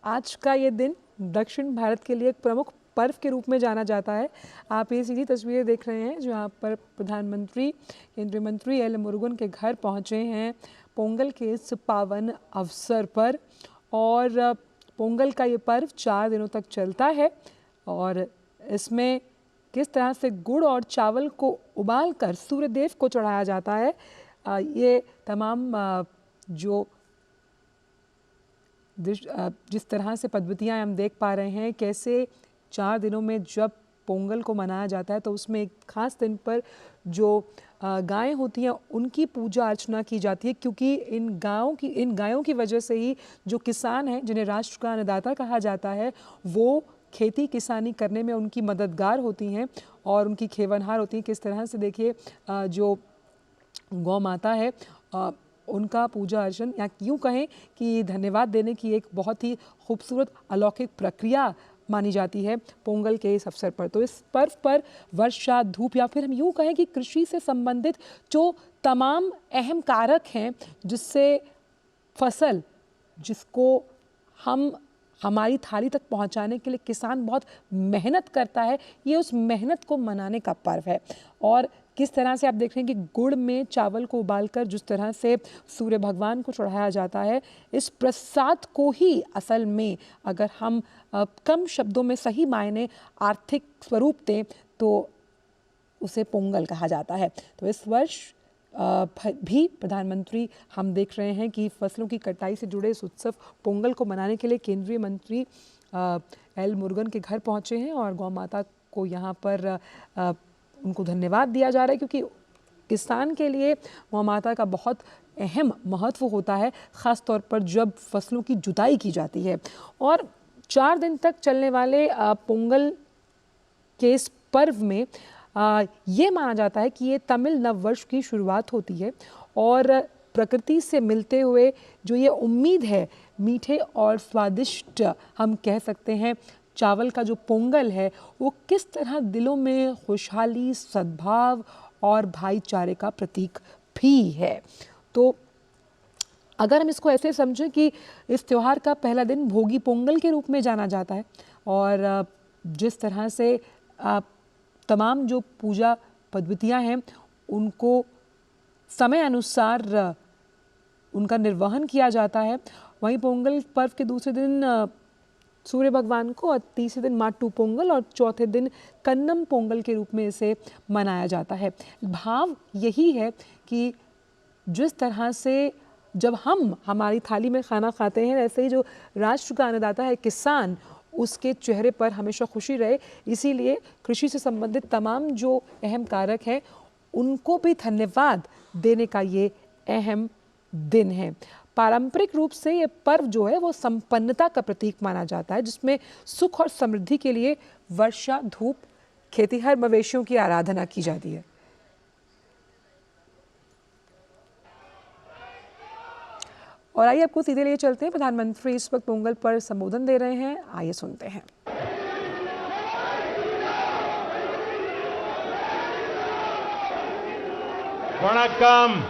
आज का ये दिन दक्षिण भारत के लिए एक प्रमुख पर्व के रूप में जाना जाता है। आप ये सीधी तस्वीरें देख रहे हैं जहाँ पर प्रधानमंत्री केंद्रीय मंत्री एल मुरुगन के घर पहुँचे हैं पोंगल के इस पावन अवसर पर। और पोंगल का ये पर्व 4 दिनों तक चलता है और इसमें किस तरह से गुड़ और चावल को उबालकर सूर्यदेव को चढ़ाया जाता है, ये तमाम जो जिस तरह से पद्धतियाँ हम देख पा रहे हैं, कैसे 4 दिनों में जब पोंगल को मनाया जाता है तो उसमें एक खास दिन पर जो गायें होती हैं उनकी पूजा अर्चना की जाती है, क्योंकि इन गायों की वजह से ही जो किसान हैं जिन्हें राष्ट्र का अन्नदाता कहा जाता है वो खेती किसानी करने में उनकी मददगार होती हैं और उनकी खेवनहार होती हैं। किस तरह से देखिए जो गौ माता है उनका पूजा अर्चन या यूँ कहें कि धन्यवाद देने की एक बहुत ही खूबसूरत अलौकिक प्रक्रिया मानी जाती है पोंगल के इस अवसर पर। तो इस पर्व पर वर्षा, धूप या फिर हम यूँ कहें कि कृषि से संबंधित जो तमाम अहम कारक हैं जिससे फसल जिसको हम हमारी थाली तक पहुंचाने के लिए किसान बहुत मेहनत करता है, ये उस मेहनत को मनाने का पर्व है। और किस तरह से आप देख रहे हैं कि गुड़ में चावल को उबालकर जिस तरह से सूर्य भगवान को चढ़ाया जाता है, इस प्रसाद को ही असल में अगर हम कम शब्दों में सही मायने आर्थिक स्वरूप दें तो उसे पोंगल कहा जाता है। तो इस वर्ष भी प्रधानमंत्री हम देख रहे हैं कि फसलों की कटाई से जुड़े इस उत्सव पोंगल को मनाने के लिए केंद्रीय मंत्री एल मुरुगन के घर पहुंचे हैं और गौ माता को यहाँ पर उनको धन्यवाद दिया जा रहा है, क्योंकि किसान के लिए गौ माता का बहुत अहम महत्व होता है, ख़ास तौर पर जब फसलों की जुताई की जाती है। और 4 दिन तक चलने वाले पोंगल के इस पर्व में ये माना जाता है कि ये तमिल नववर्ष की शुरुआत होती है और प्रकृति से मिलते हुए जो ये उम्मीद है मीठे और स्वादिष्ट हम कह सकते हैं चावल का जो पोंगल है वो किस तरह दिलों में खुशहाली, सद्भाव और भाईचारे का प्रतीक भी है। तो अगर हम इसको ऐसे समझें कि इस त्यौहार का पहला दिन भोगी पोंगल के रूप में जाना जाता है और जिस तरह से तमाम जो पूजा पद्धतियाँ हैं उनको समय अनुसार उनका निर्वहन किया जाता है, वहीं पोंगल पर्व के दूसरे दिन सूर्य भगवान को और तीसरे दिन माट्टू पोंगल और चौथे दिन कन्नम पोंगल के रूप में इसे मनाया जाता है। भाव यही है कि जिस तरह से जब हम हमारी थाली में खाना खाते हैं, ऐसे ही जो राष्ट्र का अन्नदाता है किसान, उसके चेहरे पर हमेशा खुशी रहे, इसीलिए कृषि से संबंधित तमाम जो अहम कारक हैं उनको भी धन्यवाद देने का ये अहम दिन है। पारंपरिक रूप से ये पर्व जो है वो संपन्नता का प्रतीक माना जाता है, जिसमें सुख और समृद्धि के लिए वर्षा, धूप, खेतीहर मवेशियों की आराधना की जाती है। और आइए आपको सीधे लिए चलते हैं, प्रधानमंत्री इस वक्त पोंगल पर संबोधन दे रहे हैं, आइए सुनते हैं। वणक्कम।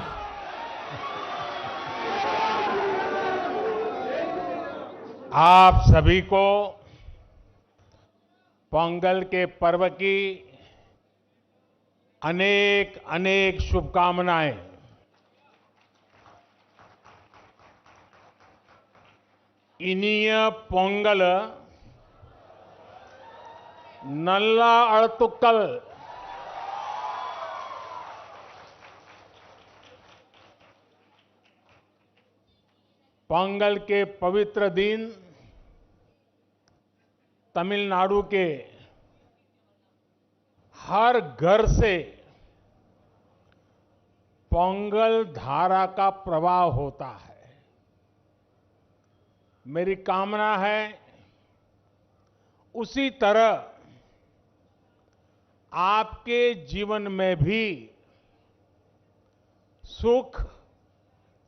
आप सभी को पोंगल के पर्व की अनेक अनेक शुभकामनाएं। इनिय पोंगल नल्ला अड़तुक्कल पोंगल के पवित्र दिन तमिलनाडु के हर घर से पोंगल धारा का प्रवाह होता है। मेरी कामना है उसी तरह आपके जीवन में भी सुख,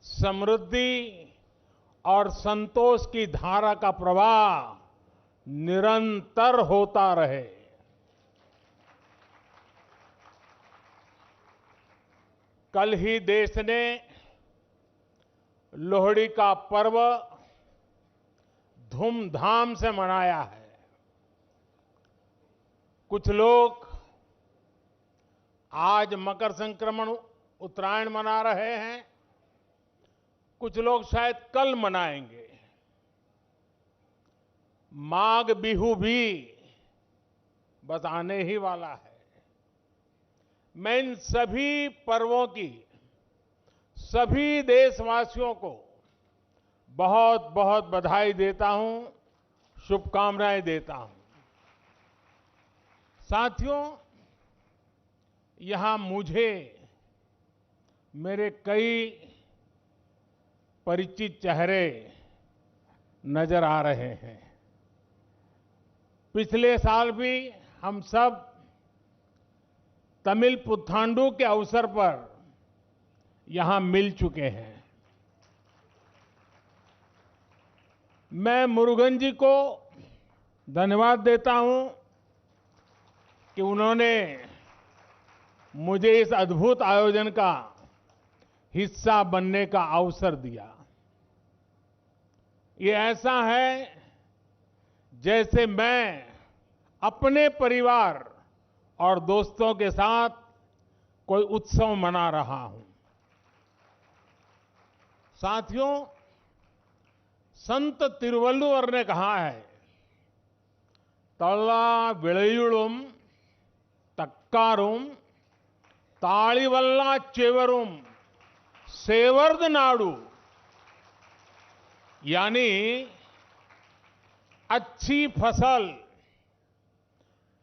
समृद्धि और संतोष की धारा का प्रवाह निरंतर होता रहे। कल ही देश ने लोहड़ी का पर्व धूमधाम से मनाया है। कुछ लोग आज मकर संक्रमण उत्तरायण मना रहे हैं, कुछ लोग शायद कल मनाएंगे। माघ बिहू भी बस आने ही वाला है। मैं इन सभी पर्वों की सभी देशवासियों को बहुत बहुत बधाई देता हूं, शुभकामनाएं देता हूं। साथियों, यहां मुझे मेरे कई परिचित चेहरे नजर आ रहे हैं। पिछले साल भी हम सब तमिल पुथांडु के अवसर पर यहां मिल चुके हैं। मैं मुरुगन जी को धन्यवाद देता हूं कि उन्होंने मुझे इस अद्भुत आयोजन का हिस्सा बनने का अवसर दिया। ये ऐसा है जैसे मैं अपने परिवार और दोस्तों के साथ कोई उत्सव मना रहा हूं। साथियों, संत तिरुवल्लुवर ने कहा है, तल्ला विलयुलुम तक्कारुम तालिवल्ला चेवरुम सेवर्द नाडु, यानी अच्छी फसल,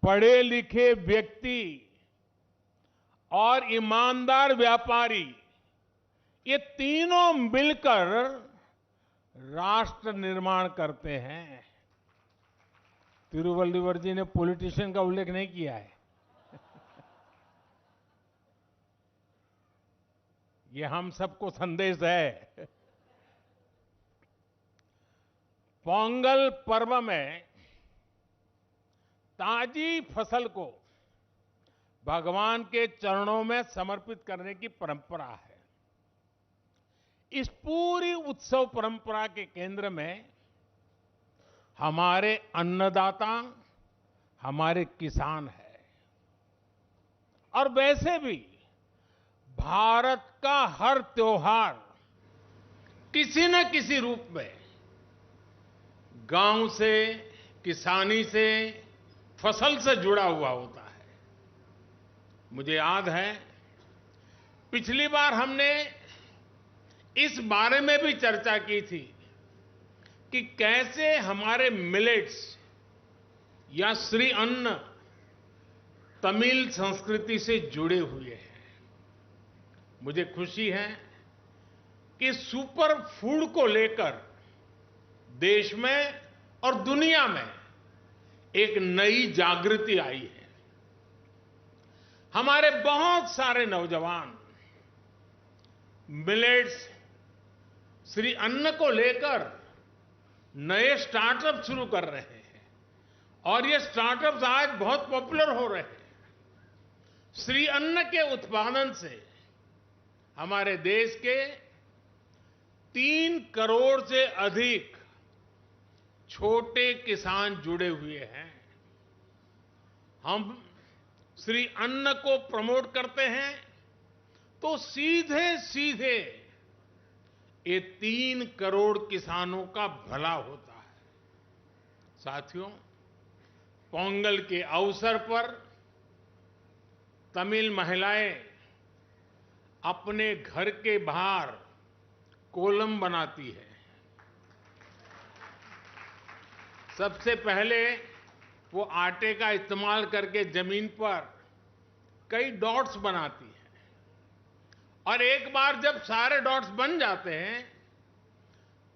पढ़े लिखे व्यक्ति और ईमानदार व्यापारी, ये तीनों मिलकर राष्ट्र निर्माण करते हैं। तिरुवल्लुवर जी ने पॉलिटिशियन का उल्लेख नहीं किया है। ये हम सबको संदेश है। पोंगल पर्व में ताजी फसल को भगवान के चरणों में समर्पित करने की परंपरा है। इस पूरी उत्सव परंपरा के केंद्र में हमारे अन्नदाता, हमारे किसान है। और वैसे भी भारत का हर त्योहार किसी न किसी रूप में गांव से, किसानी से, फसल से जुड़ा हुआ होता है। मुझे याद है, पिछली बार हमने इस बारे में भी चर्चा की थी कि कैसे हमारे मिलेट्स या श्री अन्न तमिल संस्कृति से जुड़े हुए हैं। मुझे खुशी है कि सुपर फूड को लेकर देश में और दुनिया में एक नई जागृति आई है। हमारे बहुत सारे नौजवान मिलेट्स, श्री अन्न को लेकर नए स्टार्टअप शुरू कर रहे हैं और ये स्टार्टअप्स आज बहुत पॉपुलर हो रहे हैं। श्री अन्न के उत्पादन से हमारे देश के 3 करोड़ से अधिक छोटे किसान जुड़े हुए हैं। हम श्री अन्न को प्रमोट करते हैं तो सीधे सीधे ये 3 करोड़ किसानों का भला होता है। साथियों, पोंगल के अवसर पर तमिल महिलाएं अपने घर के बाहर कोलम बनाती है। सबसे पहले वो आटे का इस्तेमाल करके जमीन पर कई डॉट्स बनाती है और एक बार जब सारे डॉट्स बन जाते हैं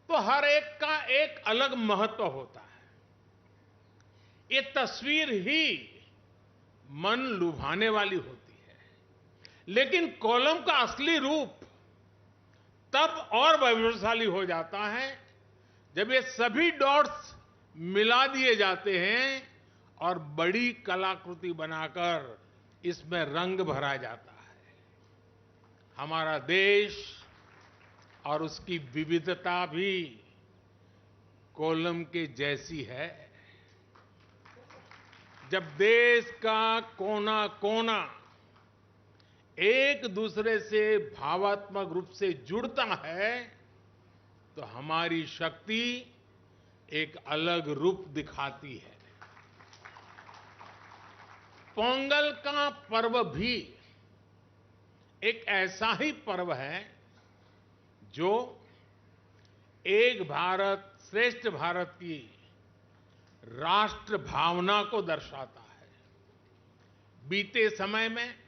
तो हर एक का एक अलग महत्व होता है। ये तस्वीर ही मन लुभाने वाली होती है, लेकिन कोलम का असली रूप तब और वैभवशाली हो जाता है जब ये सभी डॉट्स मिला दिए जाते हैं और बड़ी कलाकृति बनाकर इसमें रंग भरा जाता है। हमारा देश और उसकी विविधता भी कोलम के जैसी है। जब देश का कोना कोना एक दूसरे से भावात्मक रूप से जुड़ता है तो हमारी शक्ति एक अलग रूप दिखाती है। पोंगल का पर्व भी एक ऐसा ही पर्व है जो एक भारत श्रेष्ठ भारत की राष्ट्र भावना को दर्शाता है। बीते समय में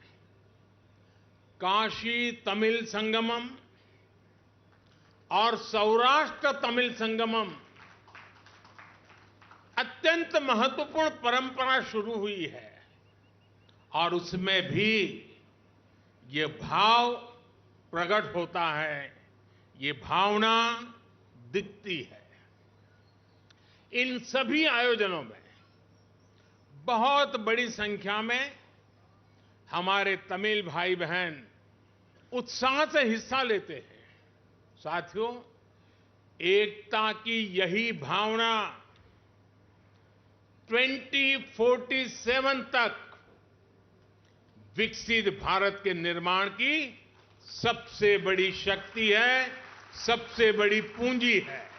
काशी तमिल संगमम और सौराष्ट्र तमिल संगमम अत्यंत महत्वपूर्ण परंपरा शुरू हुई है और उसमें भी ये भाव प्रकट होता है, ये भावना दिखती है। इन सभी आयोजनों में बहुत बड़ी संख्या में हमारे तमिल भाई बहन उत्साह से हिस्सा लेते हैं। साथियों, एकता की यही भावना 2047 तक विकसित भारत के निर्माण की सबसे बड़ी शक्ति है, सबसे बड़ी पूंजी है।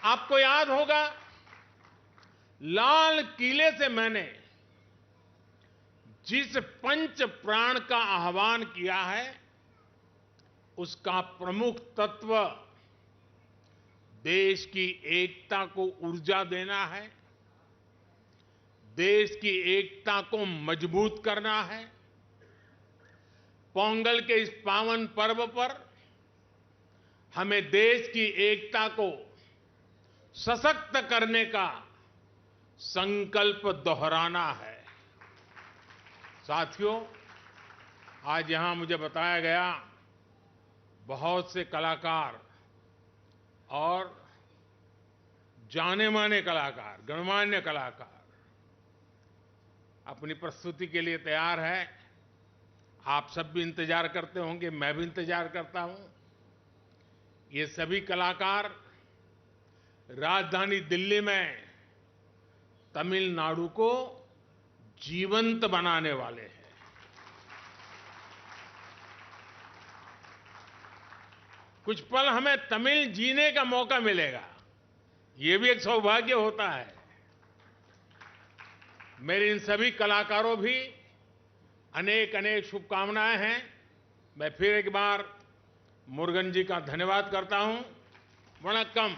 आपको याद होगा, लाल किले से मैंने जिस पंच प्राण का आह्वान किया है उसका प्रमुख तत्व देश की एकता को ऊर्जा देना है, देश की एकता को मजबूत करना है। पोंगल के इस पावन पर्व पर हमें देश की एकता को सशक्त करने का संकल्प दोहराना है। साथियों, आज यहां मुझे बताया गया बहुत से कलाकार और जाने-माने कलाकार, गणमान्य कलाकार अपनी प्रस्तुति के लिए तैयार है। आप सब भी इंतजार करते होंगे, मैं भी इंतजार करता हूं। ये सभी कलाकार राजधानी दिल्ली में तमिलनाडु को जीवंत बनाने वाले हैं। कुछ पल हमें तमिल जीने का मौका मिलेगा, ये भी एक सौभाग्य होता है। मेरे इन सभी कलाकारों भी अनेक अनेक शुभकामनाएं हैं। मैं फिर एक बार मुरुगन जी का धन्यवाद करता हूं। वणक्कम।